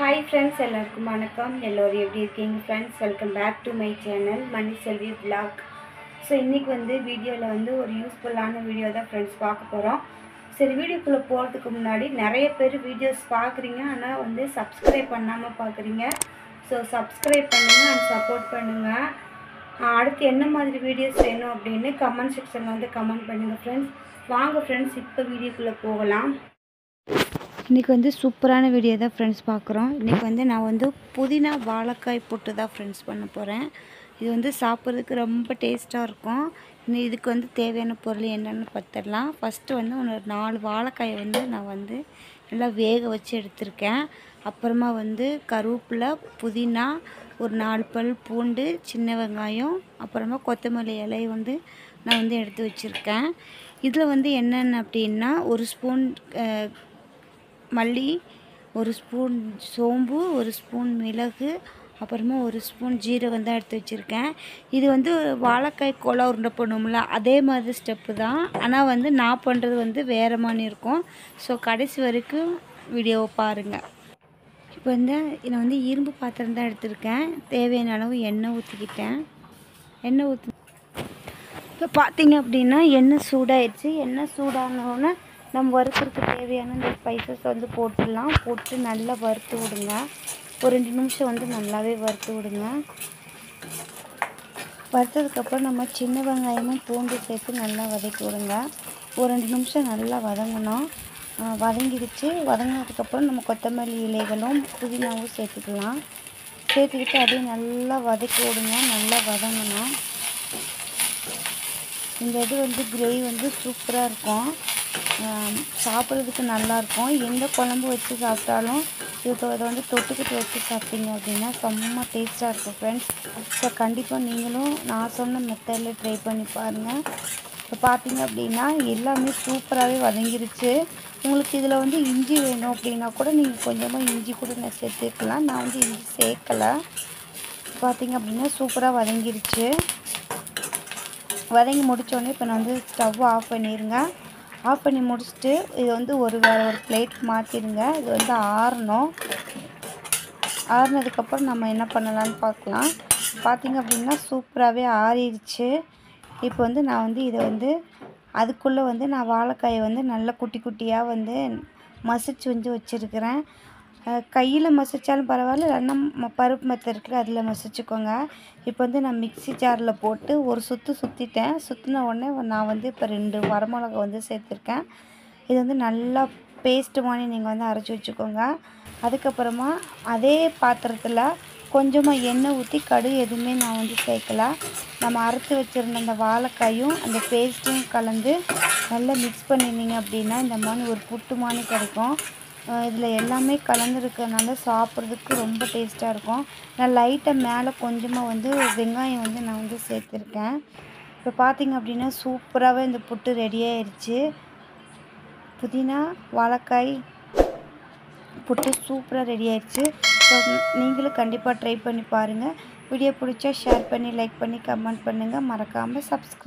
Hi friends, எல்லாருக்கும் வணக்கம். எல்லாரும் எப்படி இருக்கீங்க friends? Welcome back to my channel Mani Selvi vlog. So இன்றைக்கி வீடியோவில் ஒரு யூஸ்ஃபுல்லான வீடியோ தான் ஃப்ரெண்ட்ஸ் பார்க்க போகிறோம். சரி, வீடியோக்குள்ளே போகிறதுக்கு முன்னாடி நிறைய பேர் வீடியோஸ் பார்க்குறீங்க, ஆனால் சப்ஸ்கிரைப் பண்ணாமல் பார்க்குறீங்க. ஸோ சப்ஸ்கிரைப் பண்ணுங்கள் அண்ட் சப்போர்ட் பண்ணுங்கள். அடுத்து என்ன மாதிரி வீடியோஸ் வேணும் அப்படின்னு கமெண்ட் செக்ஷனில் கமெண்ட் பண்ணுங்கள் ஃப்ரெண்ட்ஸ். வாங்க ஃப்ரெண்ட்ஸ், இப்போ வீடியோக்குள்ளே போகலாம். இன்றைக்கி சூப்பரான வீடியோ தான் ஃப்ரெண்ட்ஸ் பார்க்குறோம். இன்றைக்கி நான் புதினா வாழைக்காய் போட்டு தான் ஃப்ரெண்ட்ஸ் பண்ண போகிறேன். இது சாப்பிட்றதுக்கு ரொம்ப டேஸ்ட்டாக இருக்கும். இதுக்கு தேவையான பொருள் என்னென்னு பார்த்துடலாம். ஃபஸ்ட்டு ஒரு 4 வாழைக்காயை நான் நல்லா வேக வச்சு எடுத்திருக்கேன். அப்புறமா கருவேப்பிலை, புதினா, ஒரு 4 பல் பூண்டு, சின்ன வெங்காயம், அப்புறமா கொத்தமல்லி இலை நான் எடுத்து வச்சுருக்கேன். இதில் என்னென்ன அப்படின்னா, 1 ஸ்பூன் மல்லி, 1 ஸ்பூன் சோம்பு, 1 ஸ்பூன் மிளகு, அப்புறமா 1 ஸ்பூன் ஜீரகம் தான் எடுத்து வச்சுருக்கேன். இது வாழைக்காய் கோலா உருண்டை பண்ணுவோம்ல, அதே மாதிரி ஸ்டெப்பு தான். ஆனால் நான் பண்ணுறது வேறு மாதிரி இருக்கும். ஸோ கடைசி வரைக்கும் வீடியோவை பாருங்கள். இப்போ நான் இரும்பு பாத்திரம் தான் எடுத்திருக்கேன். தேவையான அளவு எண்ணெய் ஊற்றிக்கிட்டேன். எண்ணெய் ஊற்றி இப்போ பார்த்தீங்க அப்படின்னா எண்ணெய் சூடாயிடுச்சு. எண்ணெய் சூடானோடனே நம்ம வறுக்கிறதுக்கு தேவையான இந்த ஸ்பைசஸ் போட்டுடலாம். போட்டு நல்லா வறுத்து விடுங்க. ஒரு 2 நிமிஷம் நல்லாவே வறுத்து விடுங்க. வறுத்ததுக்கப்புறம் நம்ம சின்ன வெங்காயமும் பூண்டு சேர்த்து நல்லா வதக்கி விடுங்க. ஒரு 2 நிமிஷம் நல்லா வதங்கணும். வதங்கிடுச்சு. வதங்கினதுக்கப்புறம் நம்ம கொத்தமல்லி இலைகளும் புதினாவும் சேர்த்துக்கலாம். சேர்த்துக்கிட்டு அப்படியே நல்லா வதக்கி விடுங்க. நல்லா வதங்கணும். இந்த இது கிரேவி சூப்பராக இருக்கும். சாப்பிட்றதுக்கு நல்லாயிருக்கும். எந்த குழம்பு வச்சு சாப்பிட்டாலும் இதை தொட்டுக்கிட்டு வச்சு சாப்பிட்டீங்க அப்படின்னா செம்ம டேஸ்ட்டாக இருக்கும் ஃப்ரெண்ட்ஸ். ஸோ கண்டிப்பாக நீங்களும் நான் சொன்ன மெத்தடில் ட்ரை பண்ணி பாருங்கள். இப்போ பார்த்தீங்க அப்படின்னா எல்லாமே சூப்பராகவே வதங்கிருச்சு. உங்களுக்கு இதில் இஞ்சி வேணும் அப்படின்னா கூட நீங்கள் கொஞ்சமாக இஞ்சி கூட நான் சேர்த்துக்கலாம். நான் இஞ்சி சேர்க்கலை. பார்த்தீங்க அப்படின்னா சூப்பராக வதங்கிருச்சு. வதங்கி முடித்தோடனே இப்போ நான் ஸ்டவ் ஆஃப் பண்ணிடுங்க. ஆஃப் பண்ணி முடிச்சுட்டு இது வேறு ஒரு பிளேட் மாற்றிடுங்க. இது ஆறணும். ஆறுனதுக்கப்புறம் நம்ம என்ன பண்ணலான்னு பார்க்கலாம். பார்த்திங்க அப்படின்னா சூப்பராகவே ஆறிடுச்சு. இப்போ நான் இதை அதுக்குள்ளே நான் வாழைக்காயை நல்லா குட்டி குட்டியாக மசிச்சு வச்சுருக்கிறேன். கையில் மசித்தாலும் பரவாயில்ல, இல்லைன்னா பருப்பு மெத்தை இருக்குல்ல அதில் மசிச்சுக்கோங்க. இப்போ நான் மிக்ஸி ஜாரில் போட்டு ஒரு சுற்றிட்டேன். சுற்றின உடனே நான் இப்போ 2 வரமிளகா சேர்த்துருக்கேன். இது நல்லா பேஸ்ட்டு மாதிரி நீங்கள் அரைச்சி வச்சுக்கோங்க. அதுக்கப்புறமா அதே பாத்திரத்தில் கொஞ்சமாக எண்ணெய் ஊற்றி கடுகு எதுவுமே நான் சேர்க்கல. நம்ம அரைச்சி வச்சுருந்த அந்த வாழைக்காயும் அந்த பேஸ்ட்டும் கலந்து நல்லா மிக்ஸ் பண்ணிருந்தீங்க அப்படின்னா இந்த மாதிரி ஒரு புட்டு மாதிரி கிடைக்கும். இதில் எல்லாமே கலந்துருக்கிறதுனால சாப்பிட்றதுக்கு ரொம்ப டேஸ்ட்டாக இருக்கும். நான் லைட்டாக மேலே கொஞ்சமாக வெங்காயம் நான் சேர்த்துருக்கேன். இப்போ பார்த்திங்க அப்படின்னா சூப்பராகவே இந்த புட்டு ரெடி ஆயிடுச்சு. புதினா வாழைக்காய் புட்டு சூப்பராக ரெடி ஆயிடுச்சு. ஸோ நீங்களும் கண்டிப்பாக ட்ரை பண்ணி பாருங்கள். வீடியோ பிடிச்சா ஷேர் பண்ணி, லைக் பண்ணி, கமெண்ட் பண்ணுங்கள். மறக்காமல் சப்ஸ்கிரைப்